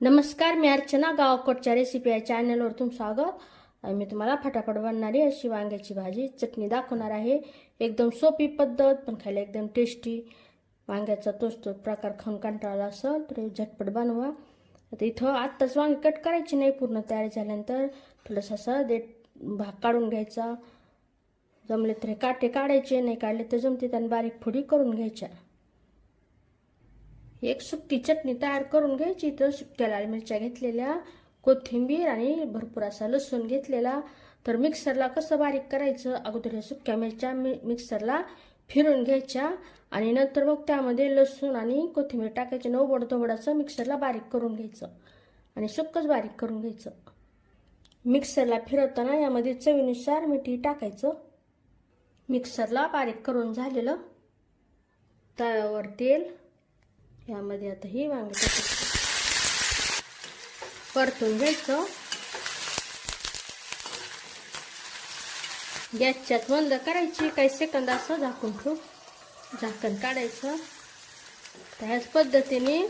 नमस्कार, मी अर्चना. गावाकडच्या रेसिपी या चॅनलवर तुमचं स्वागत. आणि मी तुम्हाला फटाफट बनणारी अशी वांग्याची भाजी चटणी दाखवणार आहे. एकदम सोपी पद्धत, पण खायला एकदम टेस्टी. वांग्याचा तोच प्रकार खाऊन कंटाळला असेल तर झटपट बनवा. आता इथं आत्ताच वांगी कट करायची नाही, पूर्ण तयारी झाल्यानंतर थोडंसं असं भाग काढून घ्यायचा. जमले तर काटे काढायचे, नाही काढले तर जमते त्यांनी बारीक फोडी करून घ्यायच्या. एक सुकी चटणी तयार करून घ्यायची. तर सुक्या लाल मिरच्या घेतलेल्या, कोथिंबीर आणि भरपूर असा लसूण घेतलेला. तर मिक्सरला कसं बारीक करायचं, अगोदर ह्या सुक्या मिरच्या मिक्सरला फिरून घ्यायच्या आणि नंतर मग त्यामध्ये लसूण आणि कोथिंबीर टाकायचे. नवबडधोबडाचं मिक्सरला बारीक करून घ्यायचं आणि सुक्कच बारीक करून घ्यायचं. मिक्सरला फिरवताना यामध्ये चवीनुसार मीठ टाकायचं. मिक्सरला बारीक करून झालेलं. तव्यावर तेल, यामध्ये आता ही वांगी परतून घ्यायचं. गॅसच्यात बंद करायची. काही सेकंद असं झाकून ठेवून झाकण काढायचं. त्याच पद्धतीने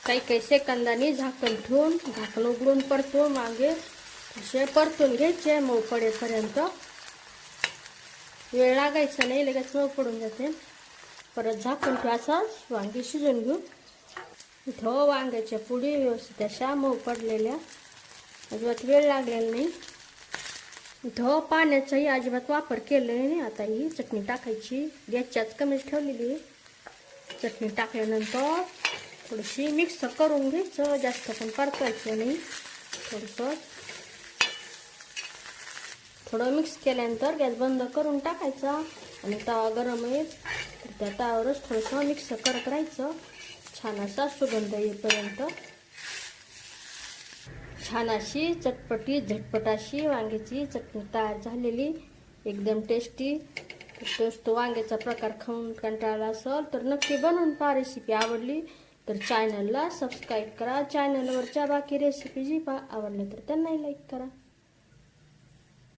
काही सेकंदांनी झाकण ठेवून झाकण उघडून परतून वांगे असे परतून घ्यायचे मऊ पडेपर्यंत. वेळ लागायचा नाही, लगेच मऊ पडून जाते. परत झाकण ठेवायचं, वांगी शिजून घेऊ. इथं वांग्याच्या पुडी व्यवस्थित अशा मऊ पडलेल्या, अजिबात वेळ लागलेला नाही. इथं पाण्याचाही अजिबात वापर केलेला नाही. आता ही चटणी टाकायची. गॅसच्याच कमीच ठेवलेली. चटणी टाकल्यानंतर थोडीशी मिक्स करून घ्यायचं, जास्त पण परतायचं नाही. थोडं मिक्स केल्यानंतर गॅस बंद करून टाकायचा आणि तवा गरम आहे तर त्या तव्यावरच थोडंसं मिक्स करत राहायचं. छान असा सुगंध येईपर्यंत. छान अशी चटपटी झटपट अशी वांग्याची चटणी तयार झालेली, एकदम टेस्टी. तो वांग्याचा प्रकार खाऊन कंटाळला असेल तर नक्की बनवून पहा. रेसिपी आवडली तर चॅनलला सबस्क्राईब करा. चॅनलवरच्या बाकी रेसिपी जी आवडल्या तर त्यांनाही लाईक करा.